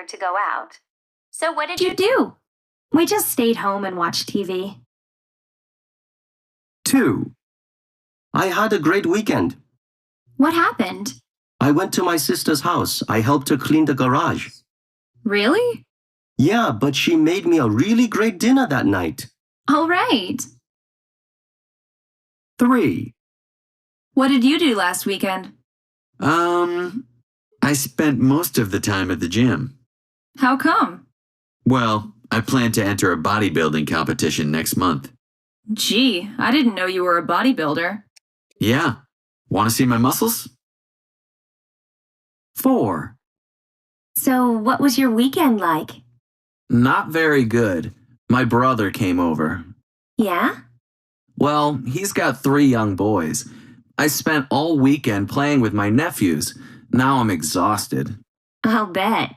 tired to go out. So what did you do? We just stayed home and watched TV. 2. I had a great weekend. What happened? I went to my sister's house. I helped her clean the garage. Really? Yeah, but she made me a really great dinner that night. All right. 3. What did you do last weekend? I spent most of the time at the gym. How come? Well, I plan to enter a bodybuilding competition next month. Gee, I didn't know you were a bodybuilder. Yeah. Want to see my muscles? 4. So what was your weekend like? Not very good. My brother came over. Yeah? Well, he's got 3 young boys. I spent all weekend playing with my nephews. Now I'm exhausted. I'll bet.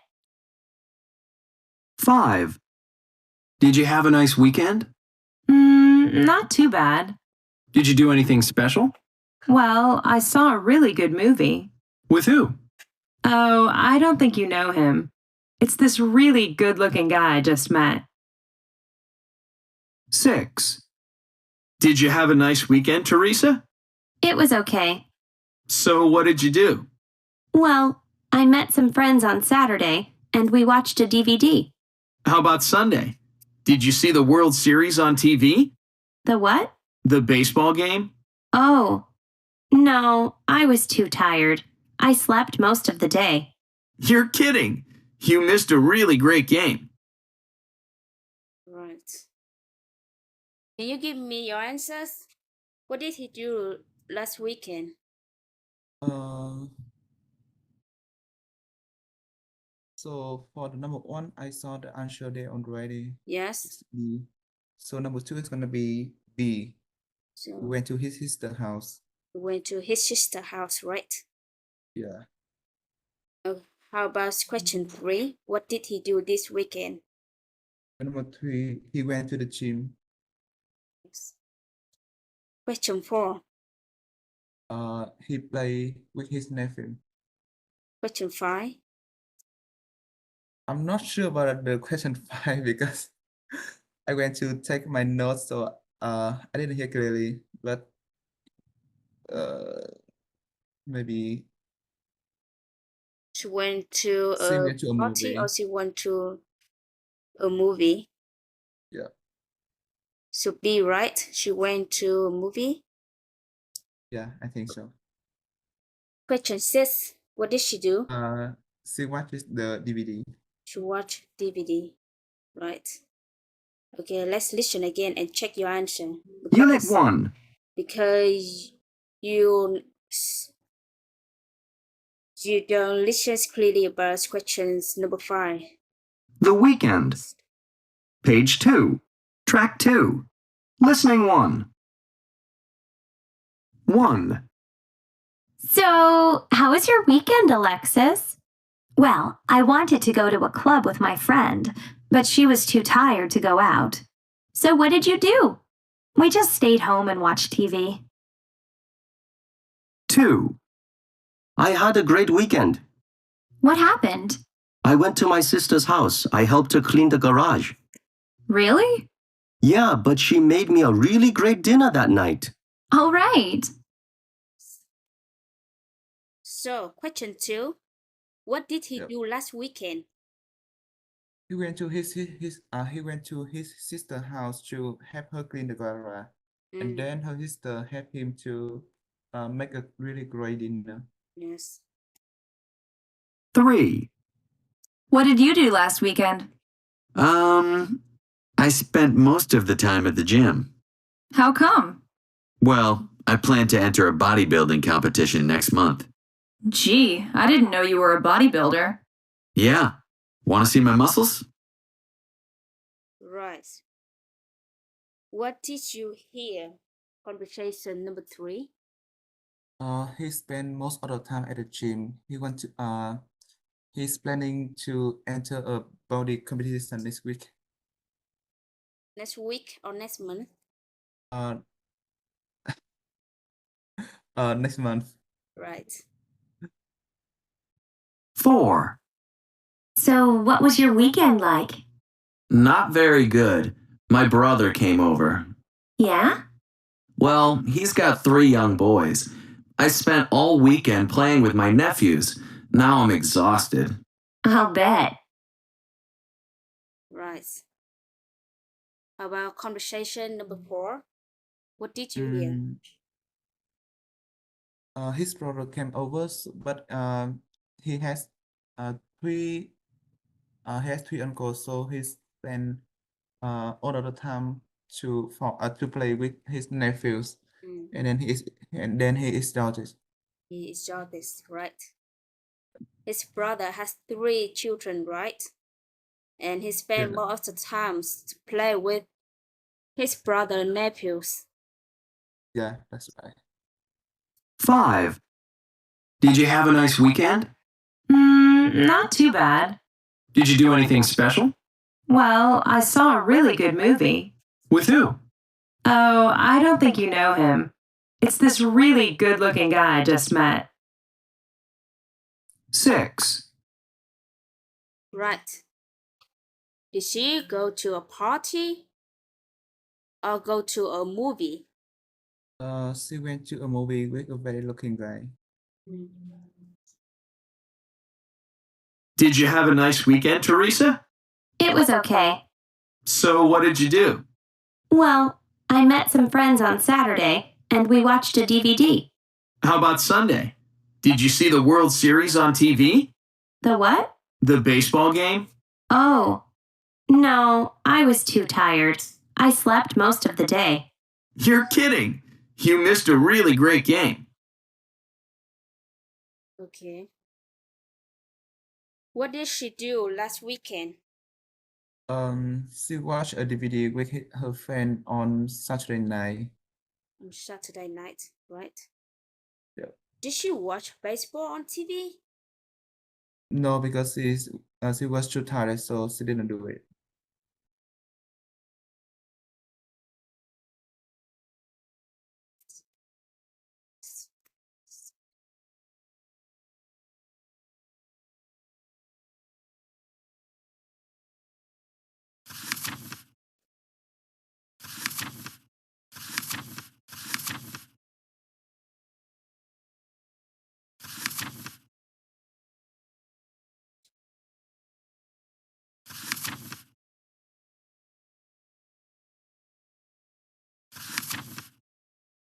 5. Did you have a nice weekend? Not too bad. Did you do anything special? Well, I saw a really good movie. With who? Oh, I don't think you know him. It's this really good-looking guy I just met. 6. Did you have a nice weekend, Teresa? It was okay. So what did you do? Well, I met some friends on Saturday, and we watched a DVD. How about Sunday? Did you see the World Series on TV? The what? The baseball game? Oh, no, I was too tired. I slept most of the day. You're kidding. You missed a really great game. Right. Can you give me your answers? What did he do last weekend? So for the number 1, I saw the answer there already. Yes. It's B. So number 2 is gonna be B. We So went to his sister's house. we went to his sister's house, right? Yeah. How about question 3? What did he do this weekend? Number 3, he went to the gym. Yes. Question 4. He played with his nephew. Question 5. I'm not sure about the question 5 because I went to take my notes, so I didn't hear clearly, but maybe She went to she a went to a party movie. or she went to a movie? Yeah. So B, right? She went to a movie. Yeah, I think so. Question 6. What did she do? She watched the DVD. She watched DVD, right? Okay, let's listen again and check your answer. Unit 1. Because you don't listen clearly about questions number 5. The weekend. Page 2. Track 2. Listening 1. 1. So, how was your weekend, Alexis? Well, I wanted to go to a club with my friend, but she was too tired to go out. So what did you do? We just stayed home and watched TV. 2. I had a great weekend. What happened? I went to my sister's house. I helped her clean the garage. Really? Yeah, but she made me a really great dinner that night. All right. So, question 2. What did he Yep. do last weekend? He went to his sister's house to help her clean the garage, and then her sister helped him to make a really great dinner. Yes. 3. What did you do last weekend? I spent most of the time at the gym. How come? Well, I plan to enter a bodybuilding competition next month. Gee, I didn't know you were a bodybuilder. Yeah. Want to see my muscles? Right. What did you hear? Conversation number 3. He spent most of the time at the gym. He's planning to enter a body competition this week. Next week or next month? Next month. Right. 4. So, what was your weekend like? Not very good. My brother came over. Yeah? Well, he's got 3 young boys. I spent all weekend playing with my nephews. Now I'm exhausted. I'll bet. Right. About conversation number 4. What did you hear? His brother came over, but he has three he has 3 uncles, so he spent all of the time to play with his nephews, Mm, and then he is exhausted. he is Jarvis, right? His brother has 3 children, right? And he spent Yeah. most of the times to play with his brother and nephews. Yeah, that's right. 5. Did you have a nice weekend? Not too bad. Did you do anything special? Well, I saw a really good movie. With who? Oh, I don't think you know him. It's this really good looking guy I just met. 6. Right. Did she go to a party or go to a movie? She went to a movie with a very looking guy. Did you have a nice weekend, Teresa? It was okay. So, what did you do? Well, I met some friends on Saturday and we watched a DVD. How about Sunday? Did you see the World Series on TV? The what? The baseball game? Oh, no, I was too tired. I slept most of the day. You're kidding. You missed a really great game. Okay. What did she do last weekend? She watched a DVD with her friend on Saturday night. On Saturday night, right? Yeah. Did she watch baseball on TV? No, because she was too tired, so she didn't do it.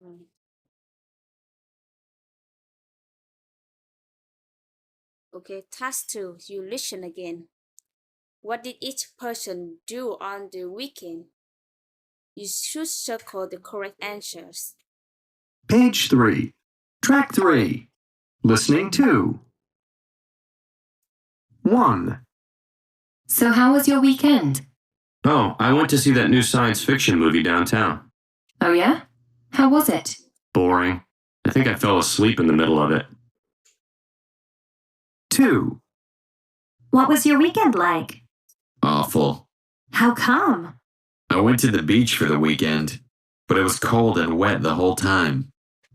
Mm. Okay, task 2, you listen again. What did each person do on the weekend? You should circle the correct answers. Page 3. Track 3. Listening 2. 1. So, how was your weekend? Oh, I went to see that new science fiction movie downtown. Oh, yeah? How was it? Boring. I think I fell asleep in the middle of it. 2. What was your weekend like? Awful. How come? I went to the beach for the weekend, but it was cold and wet the whole time.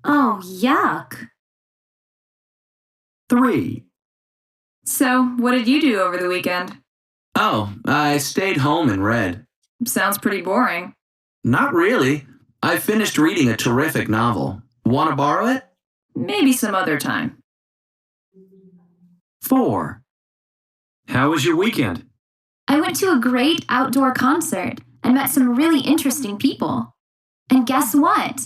Oh, yuck. 3. So, what did you do over the weekend? Oh, I stayed home and read. Sounds pretty boring. Not really. I finished reading a terrific novel. Want to borrow it? Maybe some other time. 4. How was your weekend? I went to a great outdoor concert and met some really interesting people. And guess what?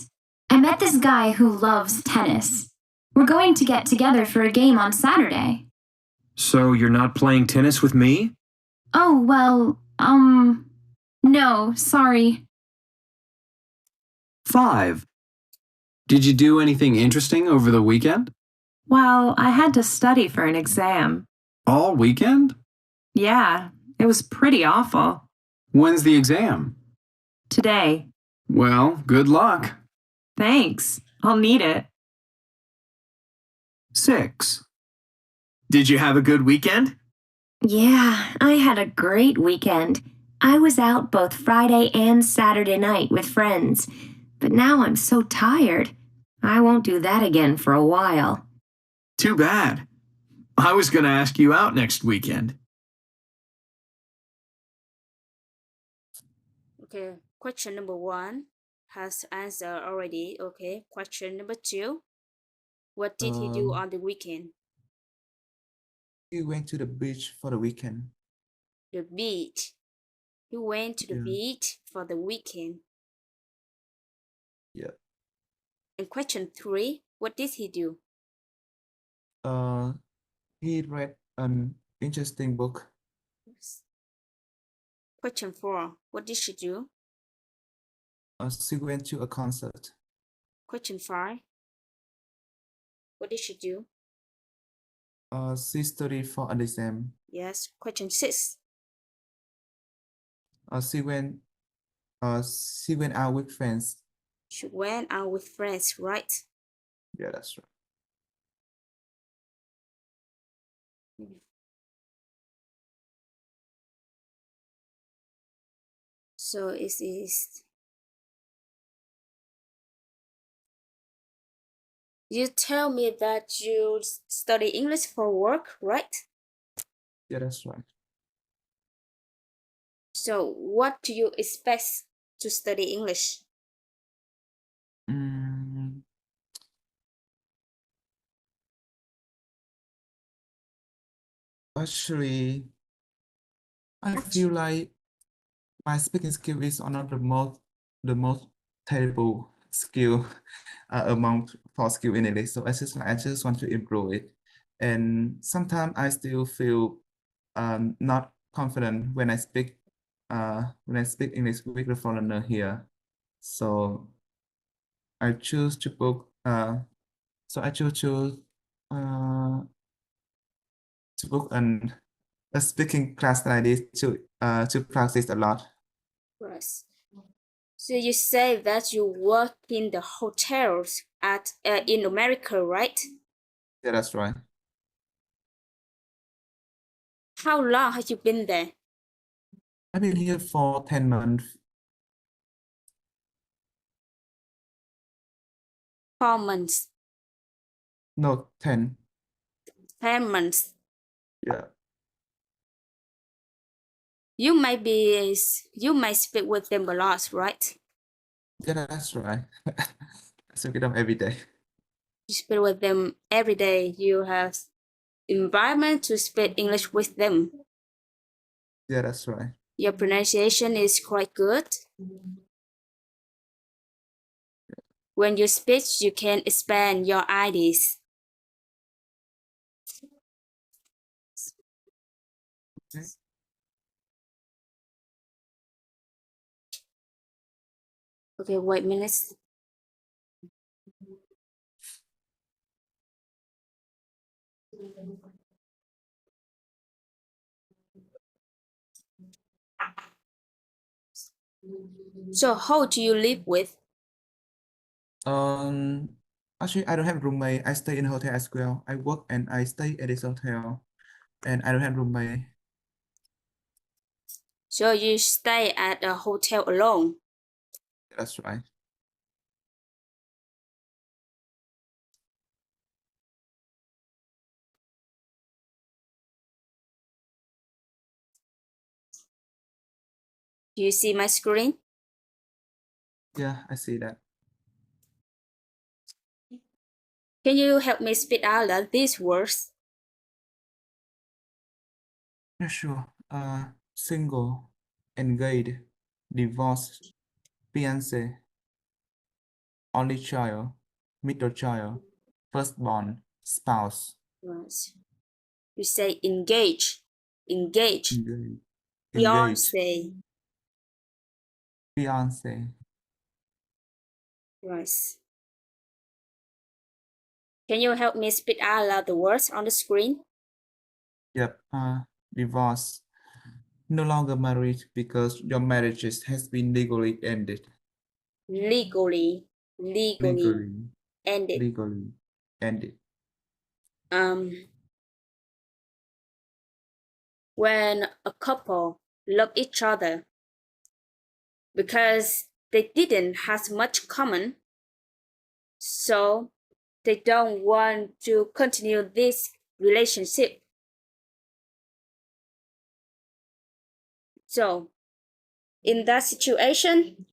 I met this guy who loves tennis. We're going to get together for a game on Saturday. So you're not playing tennis with me? Oh, well, no, sorry. 5. Did you do anything interesting over the weekend? Well, I had to study for an exam. All weekend? Yeah, it was pretty awful. When's the exam? Today. Well, good luck. Thanks. I'll need it. 6. Did you have a good weekend? Yeah, I had a great weekend. I was out both Friday and Saturday night with friends, but now I'm so tired. I won't do that again for a while. Too bad. I was going to ask you out next weekend. Okay, question number 1 has answered already. Okay, question number 2. What did he do on the weekend? He went to the beach for the weekend. The beach. He went to the Yeah. beach for the weekend. Yeah. And question 3, what did he do? He read an interesting book. Question 4, what did she do? She went to a concert. Question 5, what did she do? She studied for an exam. Yes. Question 6, She went out with friends. she went out with friends, right? Yeah, that's right. So it is. You tell me that you study English for work, right? Yeah, that's right. So what do you expect to study English? Actually, I feel like my speaking skill is one of the most terrible skill among four skill in English. So I just want to improve it. And sometimes I still feel not confident when I speak English with the foreigner here. So I choose to book I choose to book a speaking class like this to practice a lot. Right. So you say that you work in the hotels at in America, right? Yeah, that's right. How long have you been there? I've been here for 10 months. 4 months. No, 10. 10 months. Yeah. You might speak with them a lot, right? Yeah, that's right. I speak with them every day. You speak with them every day. You have environment to speak English with them. Yeah, that's right. Your pronunciation is quite good. When you speak, you can expand your ideas. Okay. Okay, wait a minute. So how do you live with? Um, Actually, I don't have roommate. I stay in a hotel as well. I work and I stay at this hotel, and I don't have roommate. So you stay at a hotel alone. That's right. Do you see my screen? Yeah, I see that. Can you help me spit out these words? Yeah, sure. Single, engaged, divorced, fiancé, only child, middle child, firstborn, spouse, Right. You say engage, engage, engaged, engaged, fiance. fiancé. Right. Can you help me spit out the words on the screen? Yep. Divorce. No longer married because your marriage has been legally ended. Legally, legally Legally, ended. legally ended. When a couple love each other because they didn't have much common, so they don't want to continue this relationship. So In that situation,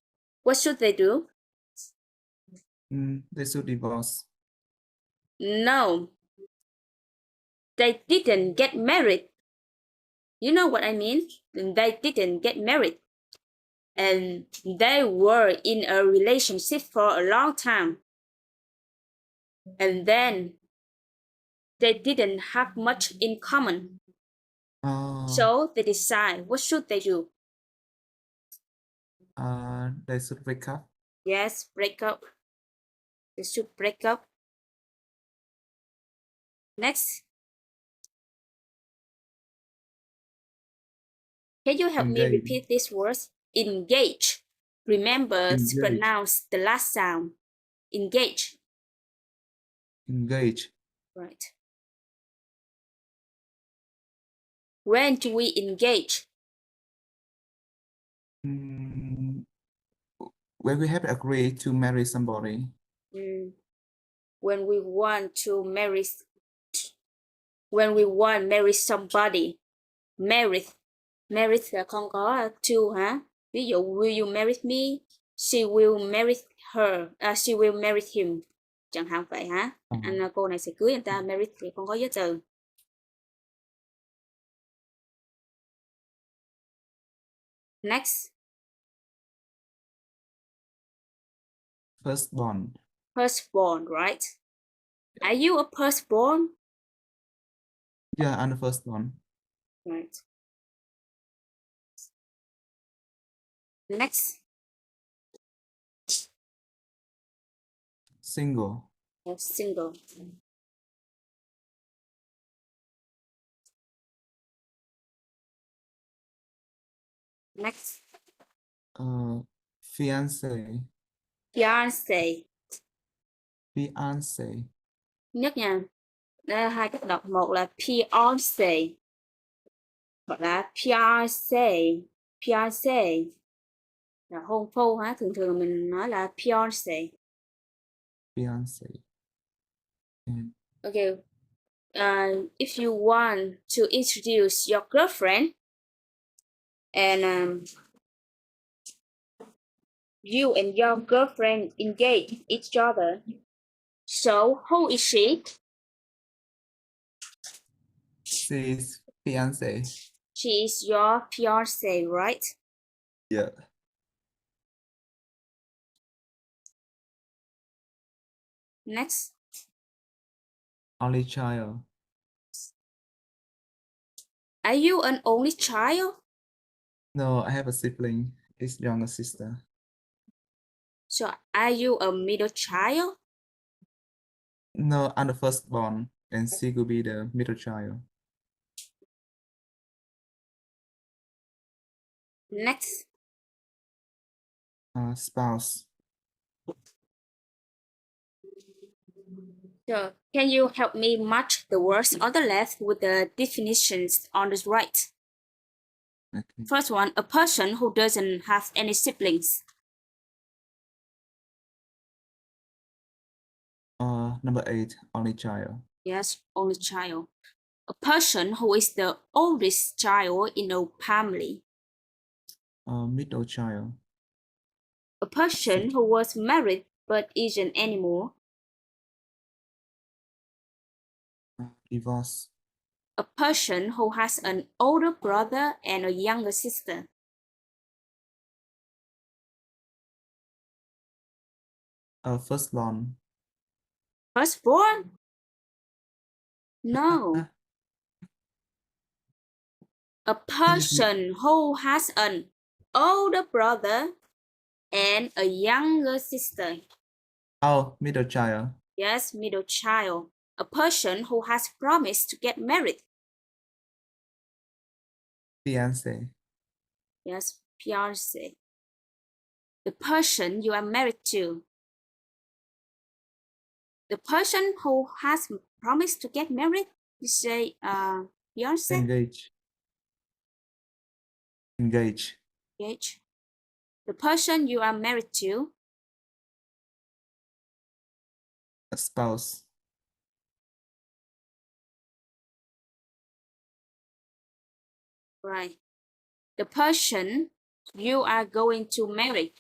what should they do? They should divorce. No, they didn't get married. You know what I mean? They didn't get married. And they were in a relationship for a long time. And then they didn't have much in common. So they decide what should they do? They should break up. Yes, break up. They should break up. Next. Can you help me Engage. repeat these words? Engage. Remember to Engage. pronounce the last sound. Engage. Engage. Right. When do we engage? When we have agreed to marry somebody. When we want to marry. When we want marry somebody. Married. Married là không có to hả? Ví dụ, will you marry me? She will marry her. She will marry him. Chẳng hạn vậy hả? Cô này sẽ cưới anh ta. Married thì không có giới từ. Next. Firstborn. Firstborn, right? Are you a firstborn? Yeah, I'm the firstborn. Right. Next. Single. Single. Next. Fiance. Fiance. Fiance. Nhất nha. Đây, hai cách đọc. Một là fiance. Hoặc là fiance. Fiance. Là hôn phu hả? Thường thường mình nói là fiance. Fiance. Okay. If you want to introduce your girlfriend and you and your girlfriend engage each other. So who is she? She is fiance. She is your fiance, right? Yeah. Next. Only child. Are you an only child? No, I have a sibling. His younger sister. So are you a middle child? No, I'm the firstborn, and she could be the middle child. Next. Spouse. So can you help me match the words on the left with the definitions on the right? Okay. First one, a person who doesn't have any siblings. Number 8, only child. Yes, only child. A person who is the oldest child in a family. Middle child. A person who was married but isn't anymore. Divorce. A person who has an older brother and a younger sister. Firstborn. Firstborn? No. A person who has an older brother and a younger sister. Oh, middle child. Yes, middle child. A person who has promised to get married. Fiance. Yes, fiance. The person you are married to. The person who has promised to get married, you say fiance? Engage. Engage. Engage. The person you are married to. A spouse. Right. The person You are going to marry.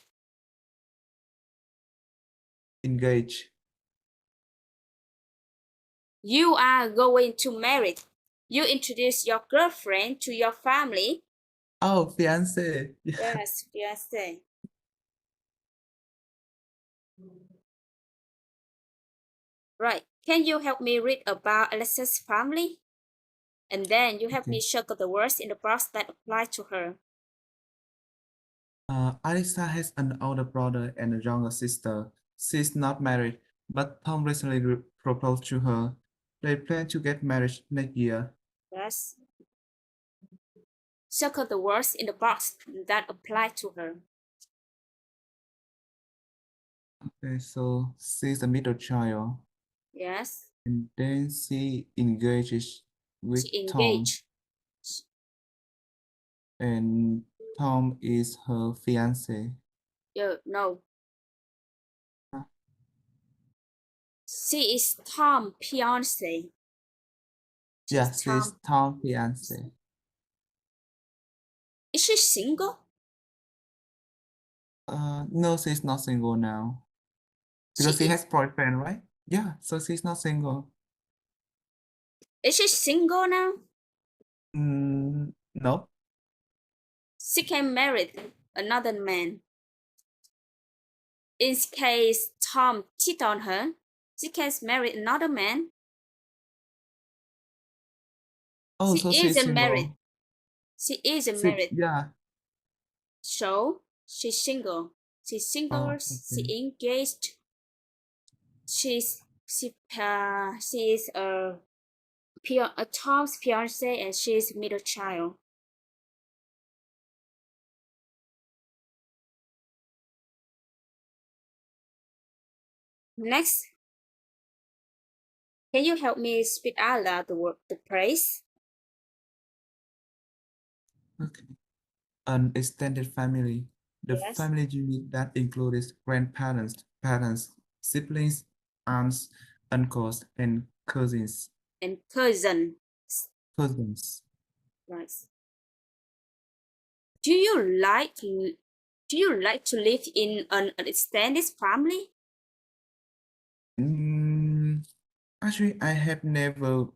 Engage. You are going to marry. You introduce your girlfriend to your family. Oh, fiance. Yeah. Yes, fiance. Right. Can you help me read about Alexa's family? And then you help me Okay. circle the words in the box that apply to her. Alisa has an older brother and a younger sister. She's not married, but Tom recently proposed to her. They plan to get married next year. Yes. Circle the words in the box that apply to her. Okay, so she's a middle child, Yes. and then she engages with She Tom, engaged. and Tom is her fiance. No. Huh? She is Tom's fiance. Yeah, She's she's Tom. Tom's fiance. Is she single? No, she's not single now because she She has boyfriend, right? Yeah, so she's not single. is she single now? No. She can marry another man. In case Tom cheat on her, she can marry another man. Oh, She so she's isn't married. single. She isn't married. Yeah. So she's single. She's single. Oh, She okay. engaged. She is a Tom's fiance and she's middle child. Next, can you help me speak out loud the word the praise? Okay. An extended family. The Yes. family unit that includes grandparents, parents, siblings, aunts, uncles, and cousins. And cousin. Cousins. Right. Do you like to live in an extended family? Actually, I have never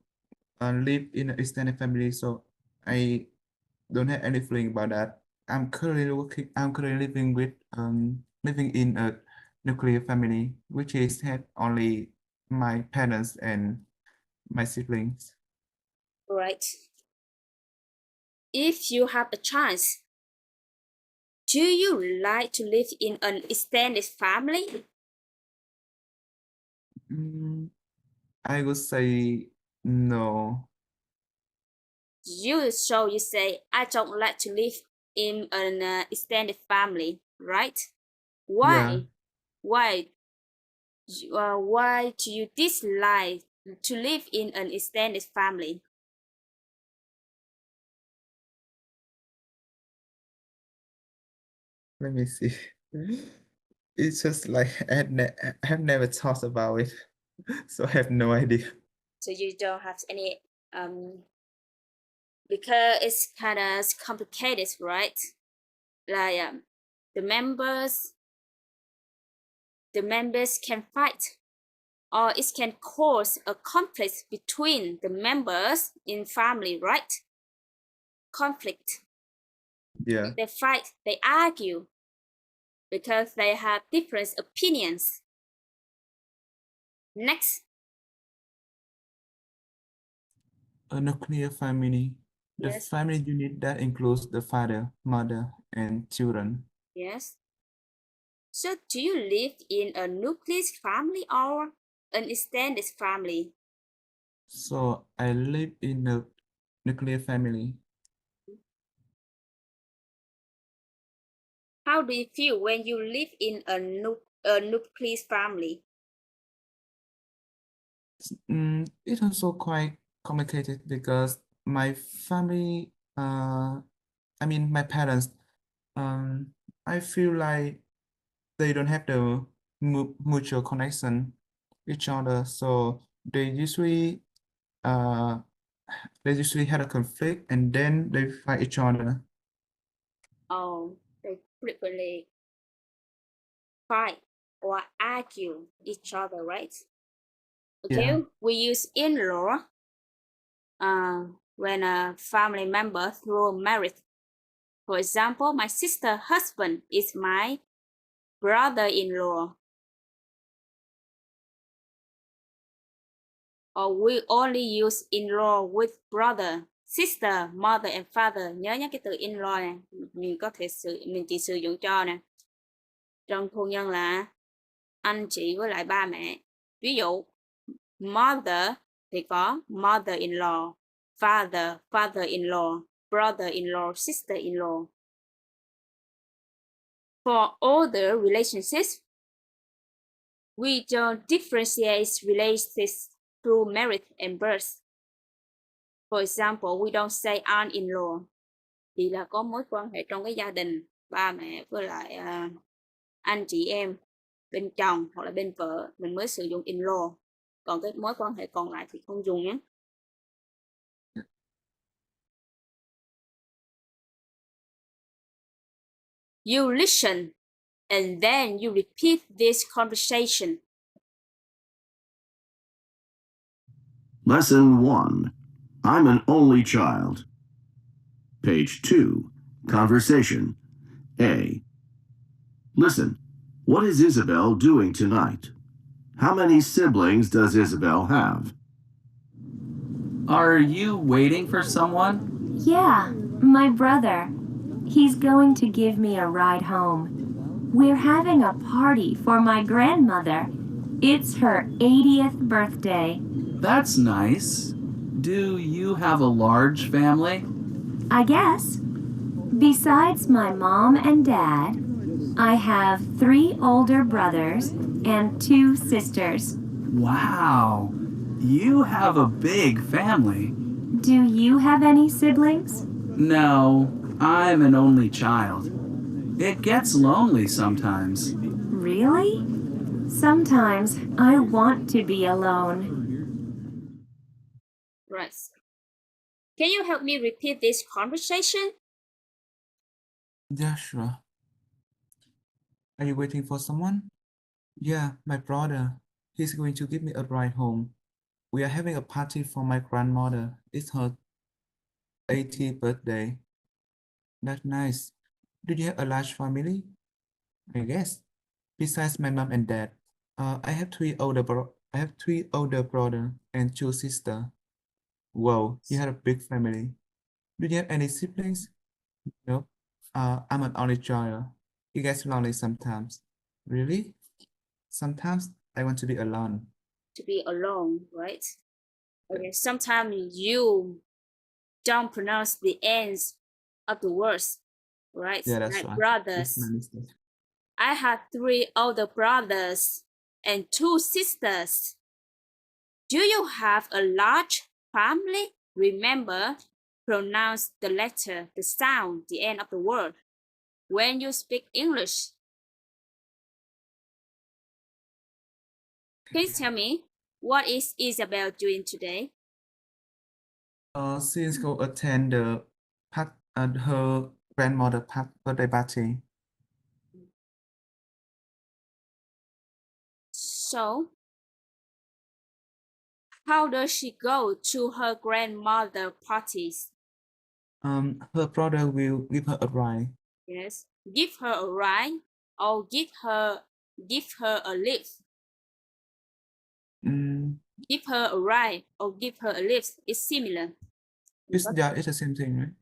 lived in an extended family, so I don't have any feeling about that. I'm currently living in a nuclear family, which is have only my parents and my siblings. Right. If you have a chance, do you like to live in an extended family? Mm, I would say no. You say I don't like to live in an extended family, right? Yeah, Why? Why? Why do you dislike to live in an extended family? let me see. It's just like I have never thought about it, so I have no idea. So you don't have any because it's kind of complicated, right? Like the members can fight, or it can cause a conflict between the members in family, right? Conflict. Yeah. They fight, they argue because they have different opinions. Next, A nuclear family. The yes, family unit that includes the father, mother, and children. yes. So do you live in a nuclear family or an extended family? So I live in a nuclear family. How do you feel when you live in a nuclear family? It's also quite complicated because my family, I mean my parents, I feel like they don't have the mutual connection each other, so they usually uh had a conflict and then they fight each other. Oh, frequently fight or argue each other, right? Okay, Yeah. we use in-law when a family member through marriage. For example, my sister's husband is my brother-in-law. Or we only use in-law with brother, sister, mother and father. Nhớ nhé cái từ in-law này, mình chỉ sử dụng cho nè. Trong hôn nhân là anh chị với lại ba mẹ. Ví dụ mother thì có mother-in-law, father, father-in-law, brother-in-law, sister-in-law. For other relationships, we don't differentiate relationships through marriage and birth. For example, we don't say aunt-in-law. Thì là có mối quan hệ trong cái gia đình, ba mẹ với lại anh chị em, bên chồng hoặc là bên vợ, mình mới sử dụng in-law. Còn cái mối quan hệ còn lại thì không dùng nhé. You listen and then you repeat this conversation. Lesson 1. I'm an only child. Page 2. Conversation. A. Listen. What is Isabel doing tonight? How many siblings does Isabel have? Are you waiting for someone? Yeah, my brother. He's going to give me a ride home. We're having a party for my grandmother. It's her 80th birthday. That's nice. Do you have a large family? I guess. Besides my mom and dad, I have 3 older brothers and 2 sisters. Wow. You have a big family. Do you have any siblings? No, I'm an only child. It gets lonely sometimes. Really? Sometimes I want to be alone. Right. Can you help me repeat this conversation? Yeah, sure. Are you waiting for someone? Yeah, my brother. He's going to give me a ride home. We are having a party for my grandmother. It's her 80th birthday. That's nice. Do you have a large family? I guess. Besides my mom and dad, I have three older brother and 2 sisters. Whoa, you have a big family. Do you have any siblings? Nope. I'm an only child. It gets lonely sometimes. Really? Sometimes I want to be alone. To be alone, right? Okay, sometimes you don't pronounce the ends of the words, right? Yeah, that's Like right. It's brothers. my mistake. I have 3 older brothers and 2 sisters. Do you have a large family? Remember, pronounce the letter, the sound, the end of the word when you speak English. Please tell me, what is Isabel doing today? She's go attend the her grandmother birthday party. So, how does she go to her grandmother parties? Her brother will give her a ride. Yes, give her a ride or give her a lift. Mm, Give her a ride or give her a lift is similar. it's the same thing, right?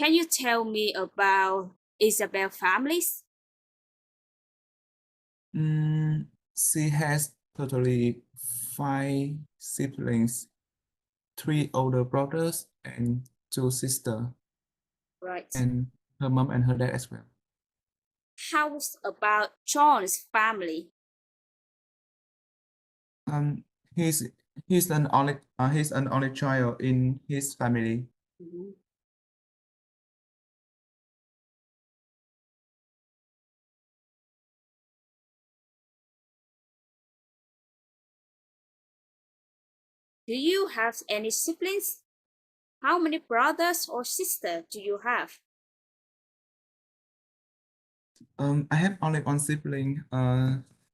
Can you tell me about Isabel families? She has totally 5 siblings, 3 older brothers and 2 sisters, Right. and her mom and her dad as well. How's about John's family? He's he's an only child in his family. Mhm. Do you have any siblings? How many brothers or sisters do you have? I have only one sibling.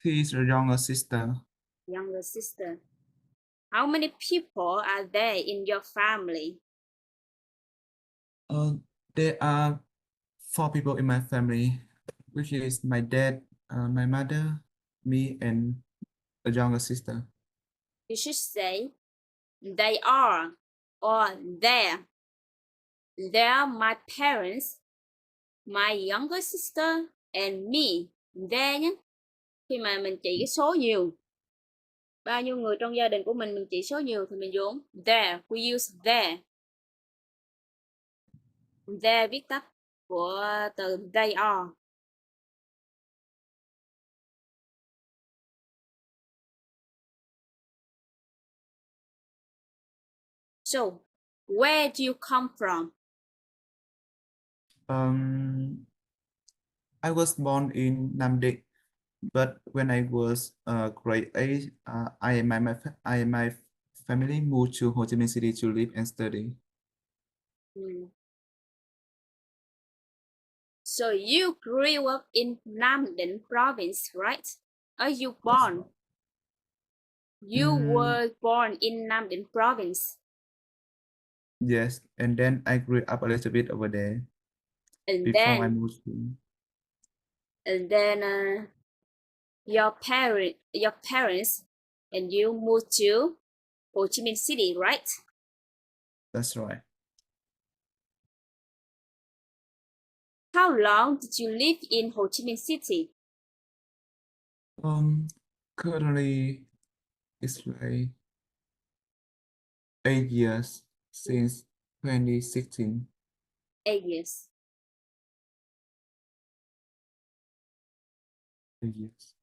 He is a younger sister. Younger sister. How many people are there in your family? There are 4 people in my family, which is my dad, my mother, me, and a younger sister. You should say they are or there. They're my parents, my younger sister, and me. There nhé. Khi mà mình chỉ cái số nhiều, bao nhiêu người trong gia đình của mình chỉ số nhiều thì mình dùng there. We use there. There viết tắt của từ they are. So, where do you come from? I was born in Nam Định, but when I was grade 8, I and my family moved to Ho Chi Minh City to live and study. So you grew up in Nam Định province, right? Are you born? You were born in Nam Định province. Yes, and then I grew up a little bit over there And before I then moved to. Your parents and you moved to Ho Chi Minh City, right? That's right. How long did you live in Ho Chi Minh City? Currently it's like 8 years since 2016. 8 years. 8 years.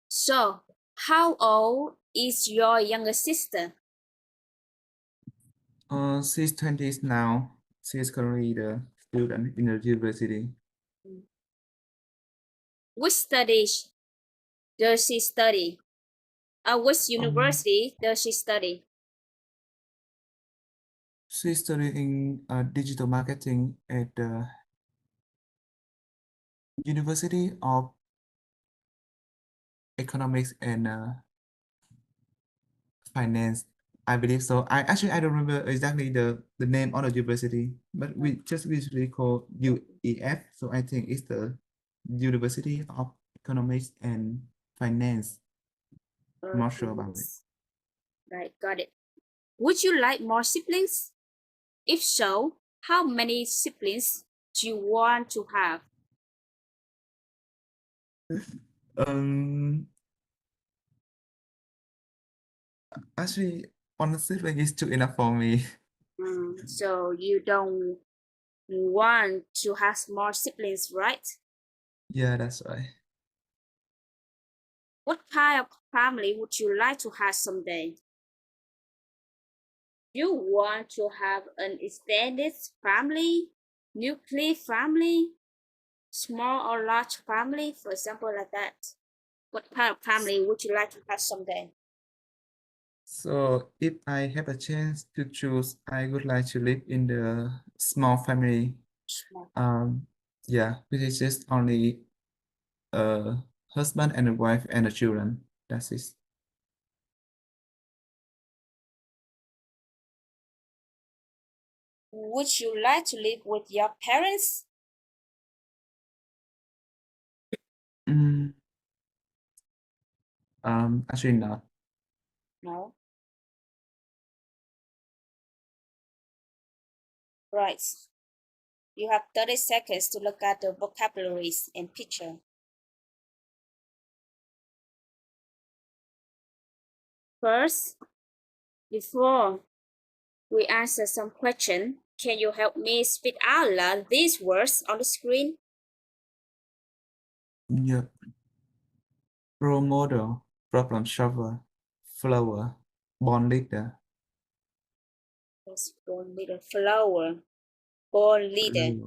So, how old is your younger sister? She's 20s now. She's currently the student in the university. Which studies does she study? Which university does she study? She's studying digital marketing at the University of Economics and Finance. I believe so. I don't remember exactly the name of the university, but we just usually call UEF. So I think it's the University of Economics and Finance. I'm not sure about it. Right, got it. Would you like more siblings? If so, how many siblings do you want to have? Actually, one sibling is too enough for me. So you don't want to have more siblings, right? Yeah, that's right. What kind of family would you like to have someday? You want to have an extended family, nuclear family, small or large family, for example, like that. What kind of family would you like to have someday? So if I have a chance to choose, I would like to live in the small family. Yeah, which is just only a husband and a wife and a children. That's it. Would you like to live with your parents? Actually not. No. Right. You have 30 seconds to look at the vocabularies and picture. First, before we answer some question, can you help me speak out loud these words on the screen? Yep. Role model, problem solver, flower, born leader. Yes, born leader, flower, born leader.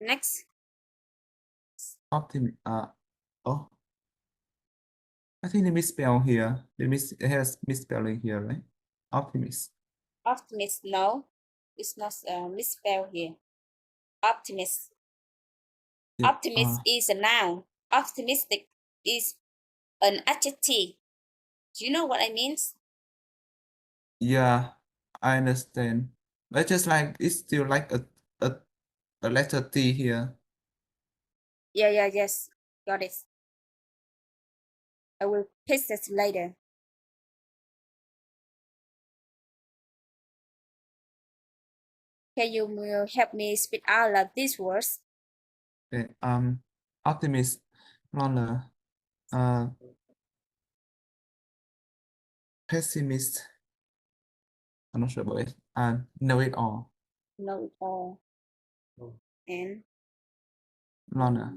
Next. Optimist. Oh, I think they misspell here. It has misspelling here, right? Optimist. Optimist. No, it's not misspelled here. Optimist. Yeah, Optimist is a noun. Optimistic is an adjective. Do you know what I mean? yeah, I understand. But just like it's still like a, a letter T here. Yeah, yes. Got it. I will fix this later. Can you help me speak out loud these words? Okay, optimist, runner, pessimist. I'm not sure about it. Know it all, Know it all. And runner.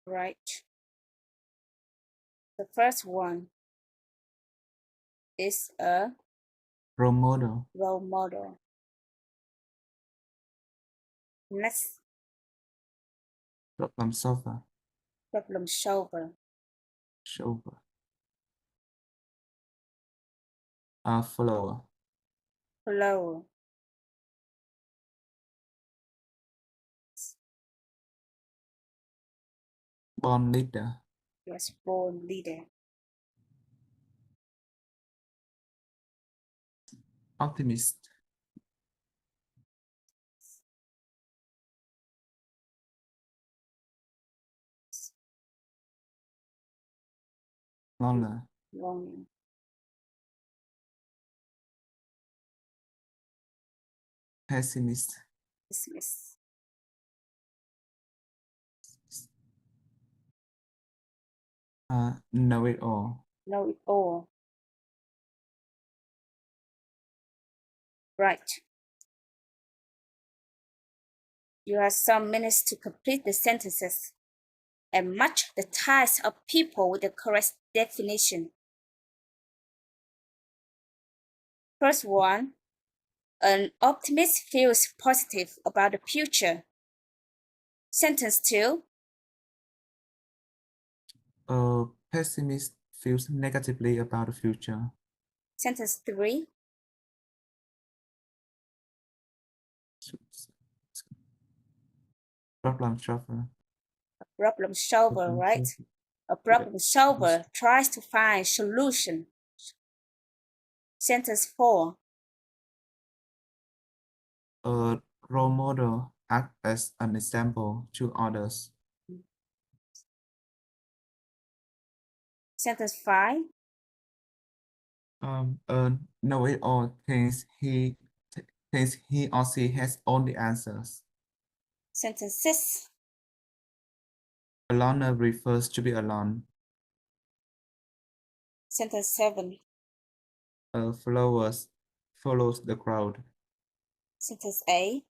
right. The first one is a Role model, role model. Next, problem solver, problem solver. shower. Follower, Follower. born leader, Yes, born leader. optimist, runner, Wrong. pessimist, Dismiss. know it all. Know it all. Right. You have some minutes to complete the sentences and match the types of people with the correct definition. First one, an optimist feels positive about the future. Sentence 2, Pessimist feels negatively about the future. sentence 3, Problem solver. problem solver, right? A problem solver tries to find solution. Sentence 4, A role model act as an example to others. sentence 5, Know it all thinks he or she has all the answers. sentence 6, A loner prefers to be alone. sentence 7, Followers follows the crowd. sentence 8,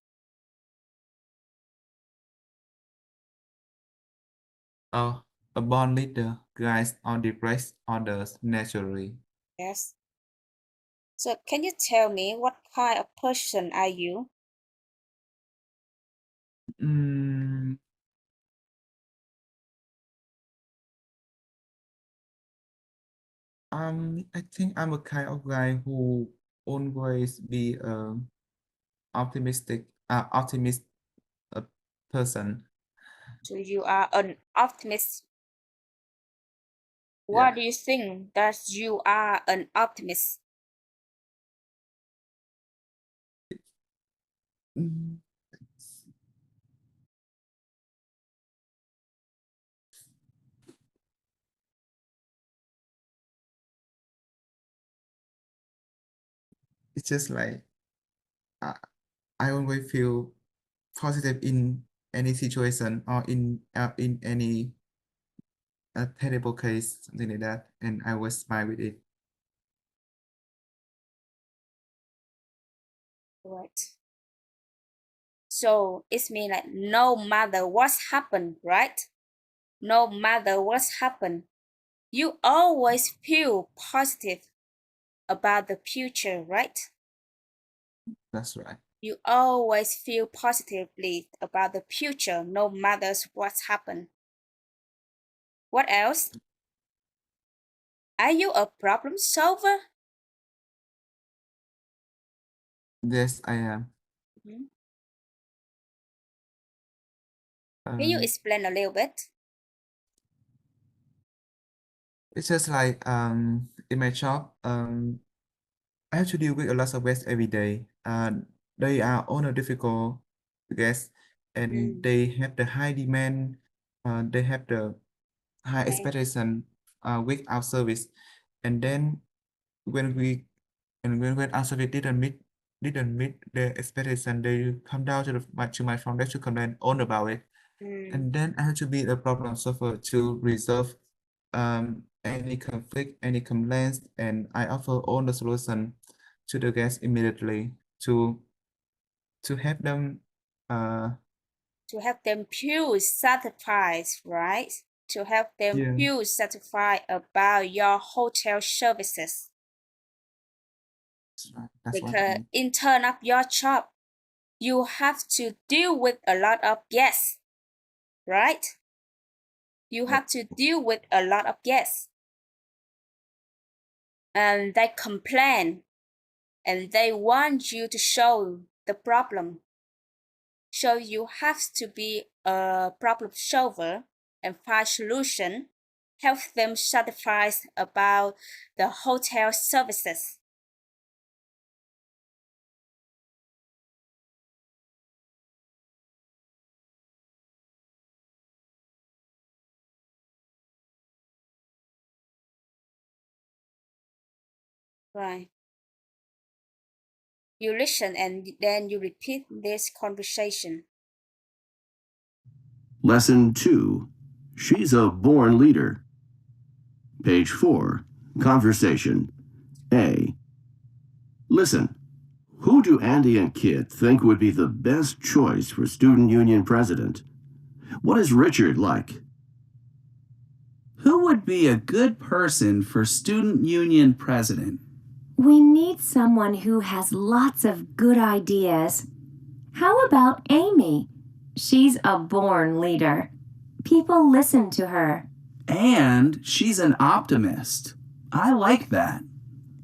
A born leader guides or directs others naturally. yes. So can you tell me what kind of person are you? Mm, I think I'm a kind of guy who always be optimist person. So you are an optimist. Why Yeah. do you think that you are an optimist? Mm, It's just like I always feel positive in any situation or in any terrible case, something like that, and I was fine with it. Right. So it's mean like no matter what's happened, right? No matter what's happened, you always feel positive about the future, right? That's right. You always feel positively about the future, no matter what's happened. What else? Are you a problem solver? Yes, I am. Mhm. Can you Um, explain a little bit? it's just like in my job, I have to deal with a lot of guests every day. They are all difficult guests, and Mm, they have the high demand. They have the high okay. expectation with our service, and then when we when our service didn't meet the expectation, they come down to my front desk to complain all about it, Mm, and then I have to be a problem solver to resolve any conflict, any complaints, and I offer all the solution to the guests immediately to help them. to help them feel satisfied, right? To help them Yeah, feel satisfied about your hotel services. that's right. That's what I Because mean. in turn of your job, you have to deal with a lot of guests, right? You Yep. have to deal with a lot of guests. And they complain and they want you to solve the problem. So you have to be a problem solver and find solution, help them satisfied about the hotel services. Right. You listen and then you repeat this conversation. Lesson 2. She's a born leader. Page 4. Conversation. A. Listen. Who do Andy and Kit think would be the best choice for student union president? What is Richard like? Who would be a good person for student union president? We need someone who has lots of good ideas. How about Amy? She's a born leader. People listen to her. And she's an optimist. I like that.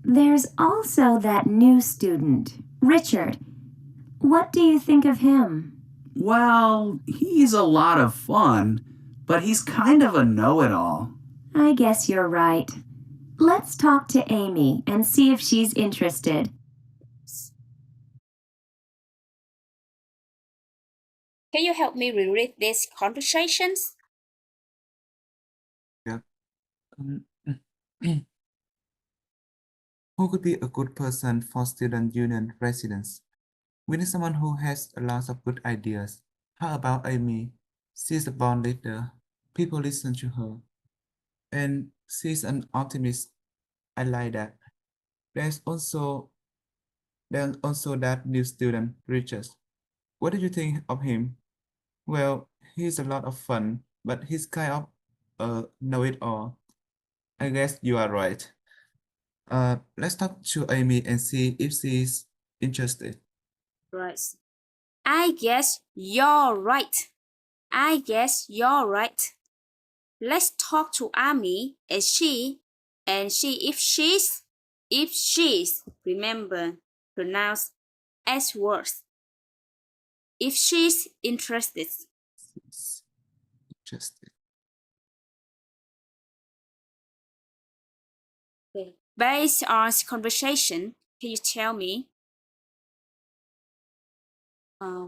There's also that new student, Richard. What do you think of him? Well, he's a lot of fun, but he's kind of a know-it-all. I guess you're right. Let's talk to Amy and see if she's interested. Can you help me reread these conversations? Yep. Um, who could be a good person for student union residents? We need someone who has a lot of good ideas. How about Amy? She's a born leader. People listen to her. And she's an optimist. I like that. There's also that new student, Richard. What do you think of him? Well, he's a lot of fun, but he's kind of know-it-all. I guess you are right. Let's talk to Amy and see if she's interested. Right. I guess you're right. I guess you're right. Let's talk to Amy and see if she's remember pronounce S words. If she's interested. She's interested. Okay. Based on conversation, can you tell me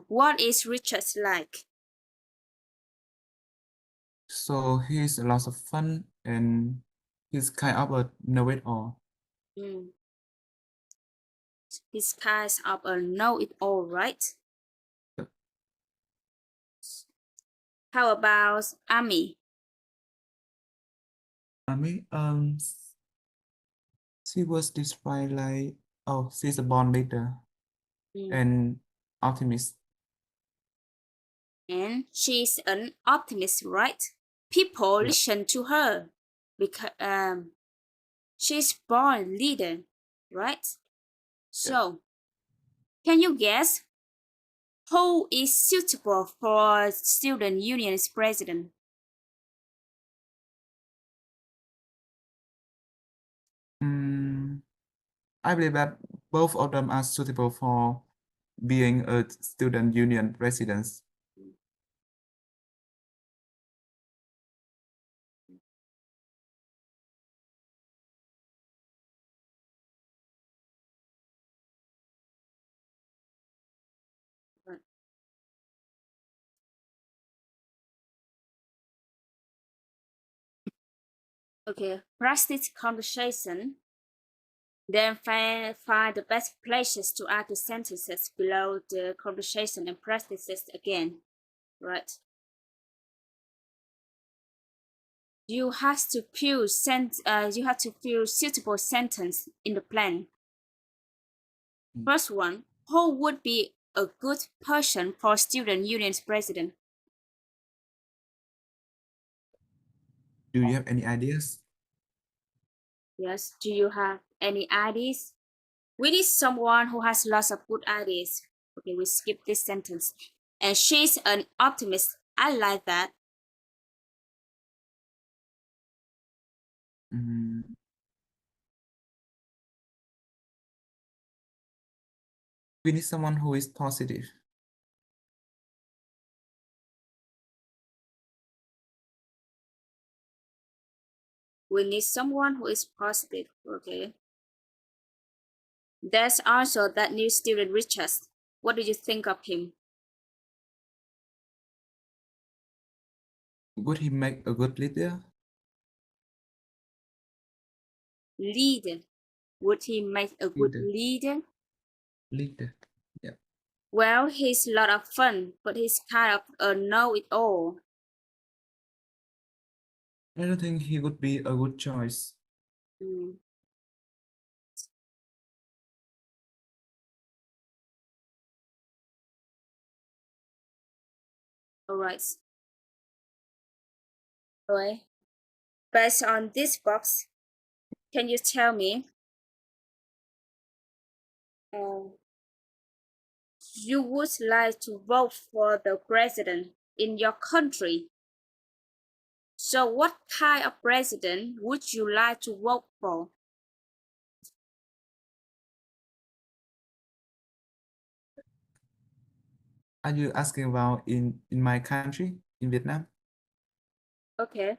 what is Richard like? So he's a lot of fun and he's kind of a know-it-all. Mm. He's kind of a know-it-all, right? Yep. How about Amy? Amy, she was described like, oh, she's a born leader Mm. and optimist. And she's an optimist, right? People Yep. listen to her because she's born leader, right? Yep. So, can you guess Who is suitable for student union's president? I believe that both of them are suitable for being a student union president. Okay, practice conversation. Then find the best places to add the sentences below the conversation and practice it again. Right. You have to fill suitable sentence in the plan. First one, who would be a good person for student union's president? Do you have any ideas? Yes. Do you have any ideas? We need someone who has lots of good ideas. Okay, we skip this sentence. And she's an optimist. I like that. We need someone who is positive. We need someone who is positive. Okay. There's also that new student Richard. What do you think of him? Would he make a good leader? Leader. Would he make a good leader? Leader. Yeah. Well, he's a lot of fun, but he's kind of a know-it-all. I don't think he would be a good choice. All right. Alright. Based on this box, can you tell me you would like to vote for the president in your country? So what kind of president would you like to vote for? Are you asking about in my country, in Vietnam? Okay.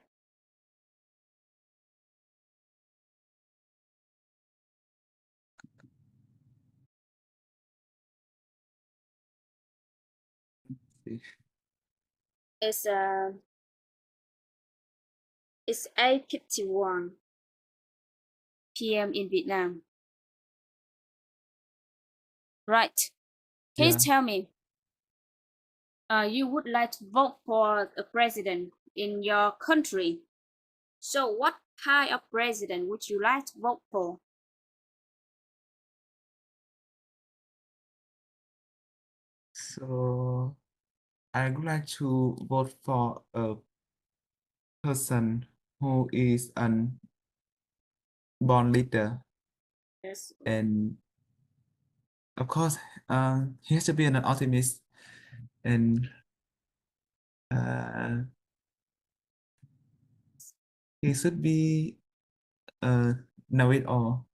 It's 8:51 p.m. in Vietnam. Right. Can you tell me, you would like to vote for a president in your country. So what kind of president would you like to vote for? So I would like to vote for a person who is an born leader. Yes. And of course, he has to be an optimist and he should be know it all.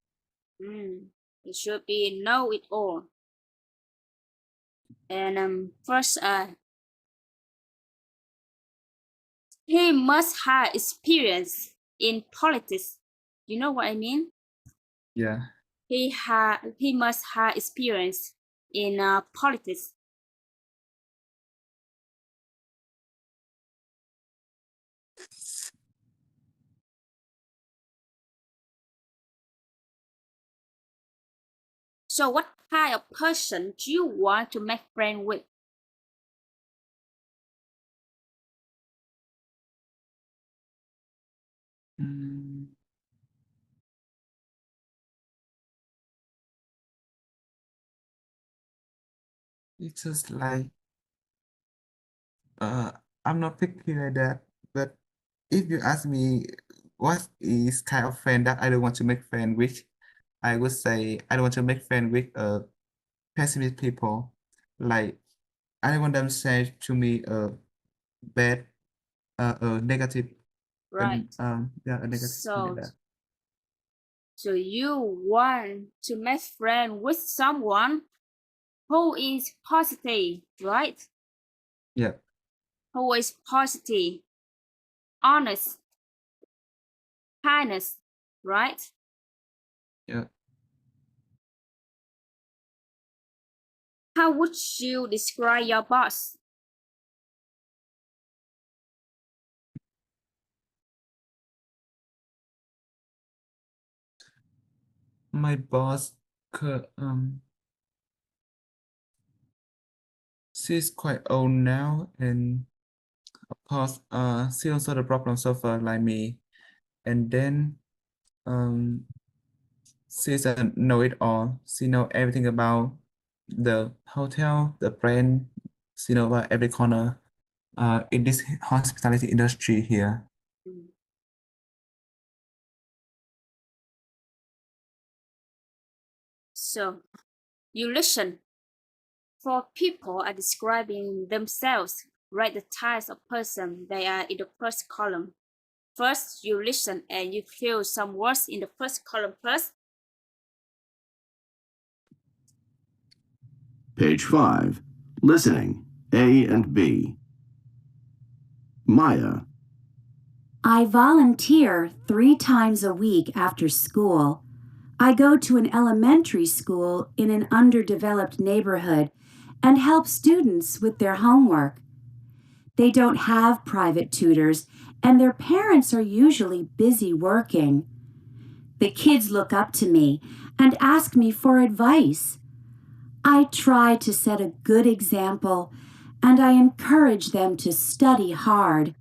It should be know it all. And first, he must have experience in politics. You know what I mean? Yeah. He must have experience in politics. So what kind of person do you want to make friends with? It's just like I'm not picky like that, but if you ask me what is kind of friend that I don't want to make friend with, I would say I don't want to make friend with pessimist people. Like I don't want them say to me bad negative Right. yeah, a negative thing like So, that. so you want to make friends with someone who is positive, right? Yeah. Who is positive, honest, kindness, right? Yeah. How would you describe your boss? My boss she's quite old now, and of course she also the problem solver like me, and then um she's a know-it-all. She know everything about the hotel, the brand. She know about every corner in this hospitality industry here. Mm. So you listen. For people are describing themselves, write the types of person they are in the first column. First, you listen and you fill some words in the first column first. Page 5. Listening. A and B. Maya. I volunteer 3 times a week after school. I go to an elementary school in an underdeveloped neighborhood and help students with their homework. They don't have private tutors, and their parents are usually busy working. The kids look up to me and ask me for advice. I try to set a good example, and I encourage them to study hard.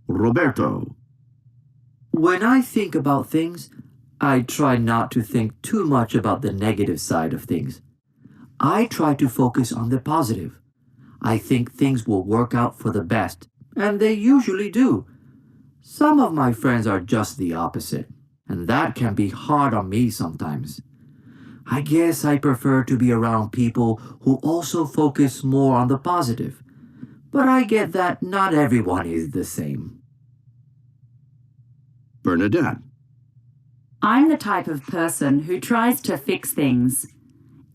Roberto. When I think about things, I try not to think too much about the negative side of things. I try to focus on the positive. I think things will work out for the best, and they usually do. Some of my friends are just the opposite, and that can be hard on me sometimes. I guess I prefer to be around people who also focus more on the positive, but I get that not everyone is the same. Bernadette. I'm the type of person who tries to fix things.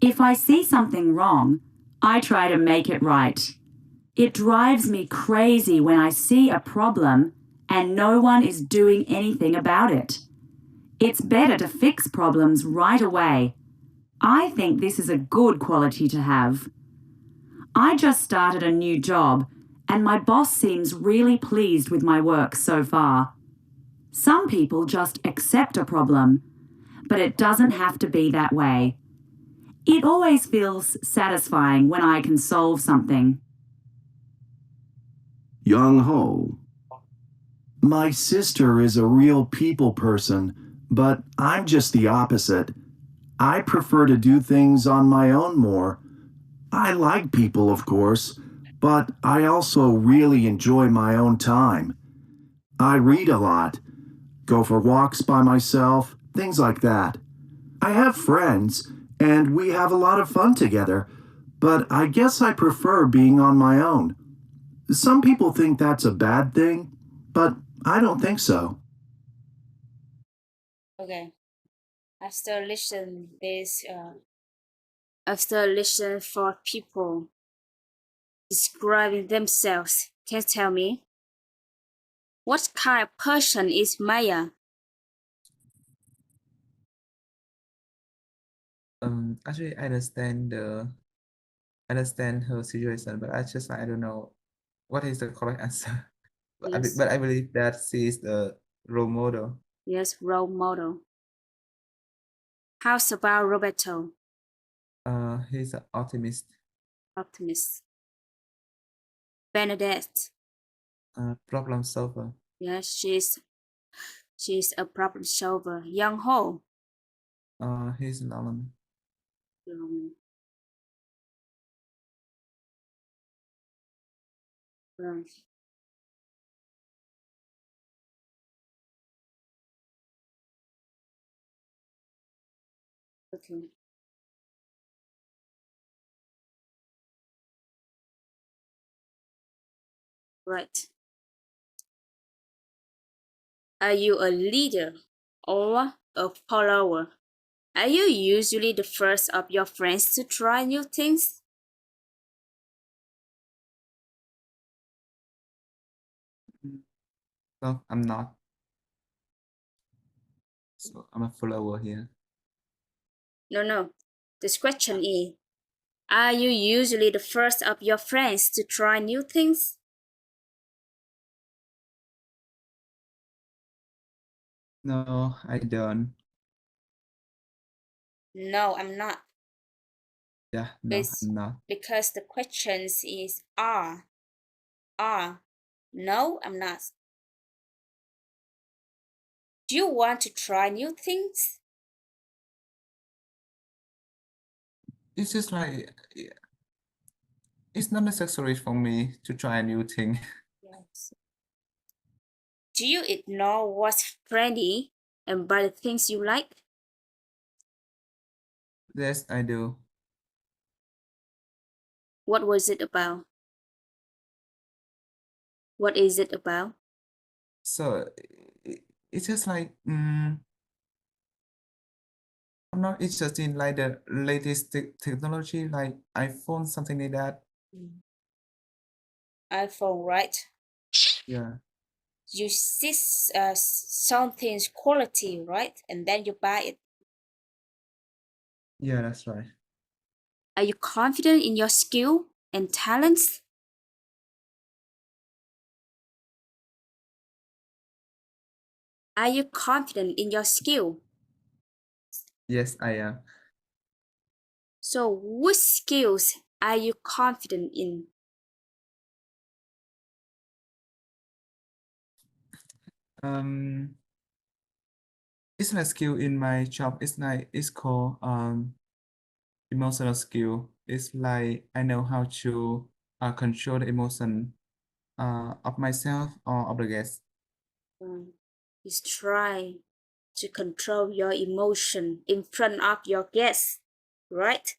If I see something wrong, I try to make it right. It drives me crazy when I see a problem and no one is doing anything about it. It's better to fix problems right away. I think this is a good quality to have. I just started a new job, and my boss seems really pleased with my work so far. Some people just accept a problem, but it doesn't have to be that way. It always feels satisfying when I can solve something. Young Ho. My sister is a real people person, but I'm just the opposite. I prefer to do things on my own more. I like people, of course, but I also really enjoy my own time. I read a lot, go for walks by myself, things like that. I have friends, and we have a lot of fun together, but I guess I prefer being on my own. Some people think that's a bad thing, but I don't think so. Okay. After listen for people describing themselves, can you tell me what kind of person is Maya? Actually, I understand her situation, but I don't know what is the correct answer. Yes, But I believe that she is the role model. yes, role model. How's about Roberto? He's an optimist, Optimist. Bernadette. problem solver. Yes, she's a problem solver. Young Ho. He's Nolan. Um, right. Okay. Right. Are you a leader or a follower? Are you usually the first of your friends to try new things? No, I'm not. So I'm a follower here. No. This question is, are you usually the first of your friends to try new things? No, I don't. No, I'm not. Yeah, no, It's I'm not. because the questions is are. No, I'm not. Do you want to try new things? It's just like it's not necessary for me to try a new thing. Yes. Do you ignore what's trendy and buy the things you like? Yes, I do. What was it about? What is it about? So it's just like I'm not interested in like the latest technology, like iPhone, something like that. iPhone, right? Yeah, You see something's quality, right? And then you buy it. yeah, that's right. Are you confident in your skill and talents? Are you confident in your skill? Yes, I am. So, which skills are you confident in? Um, it's like skill in my job. It's called emotional skill. It's like I know how to control the emotion of myself or of the guest. Is try to control your emotion in front of your guests, right?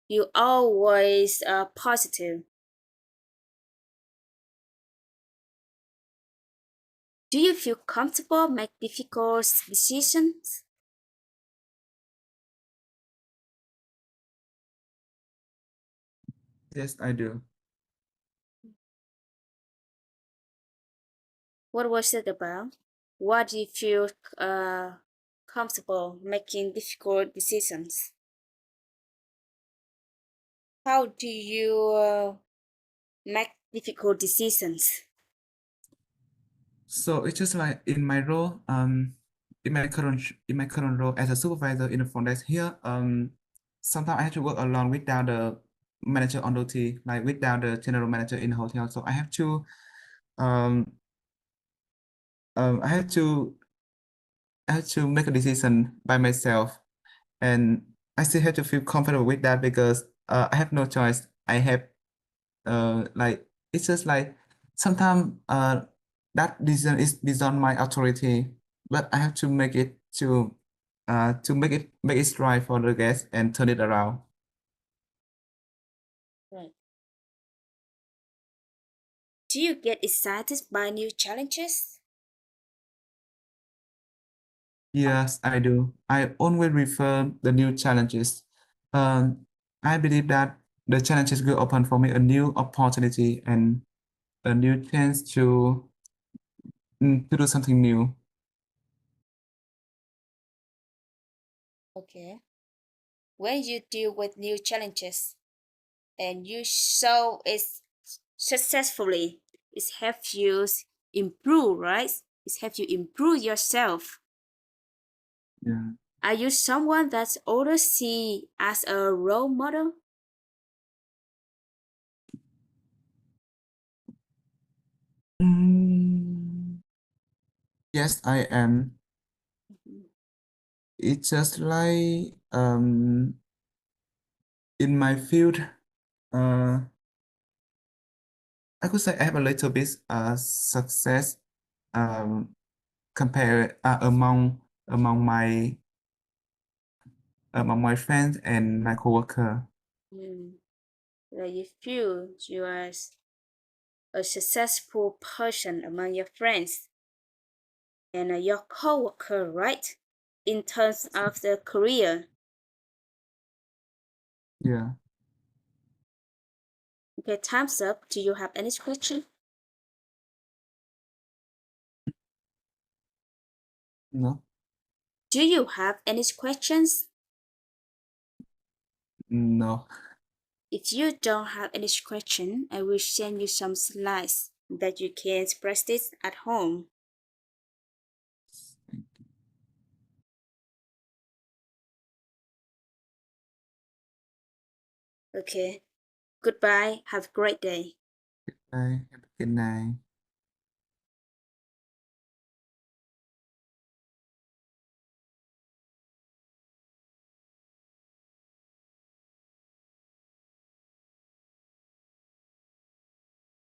You always are positive. Do you feel comfortable make difficult decisions? Yes, I do. What was it about? What do you feel comfortable making difficult decisions? How do you make difficult decisions? So it's just like in my role, in my current role as a supervisor in the front desk here, sometimes I have to work along without the manager on duty, like without the general manager in the hotel. So um, I have to make a decision by myself, and I still have to feel comfortable with that because I have no choice. I have like it's just like sometimes that decision is beyond my authority, but I have to make it right for the guest and turn it around. Right. Do you get excited by new challenges? Yes, I do. I always refer the new challenges. Um, I believe that the challenges will open for me a new opportunity and a new chance to do something new. Okay. When you deal with new challenges and you solve it successfully, it helps you improve, right? It helps you improve yourself. Yeah. Are you someone that others see as a role model? Mm, yes, I am. It's just like in my field, uh, I could say I have a little bit success um compare among my friends and my coworker. Like you feel you are a successful person among your friends and your coworker, right? In terms of the career. Yeah. Okay, time's up. Do you have any question? No. Do you have any questions? No. If you don't have any question, I will send you some slides that you can practice at home. Okay. Goodbye. Have a great day. Bye. Have a good night.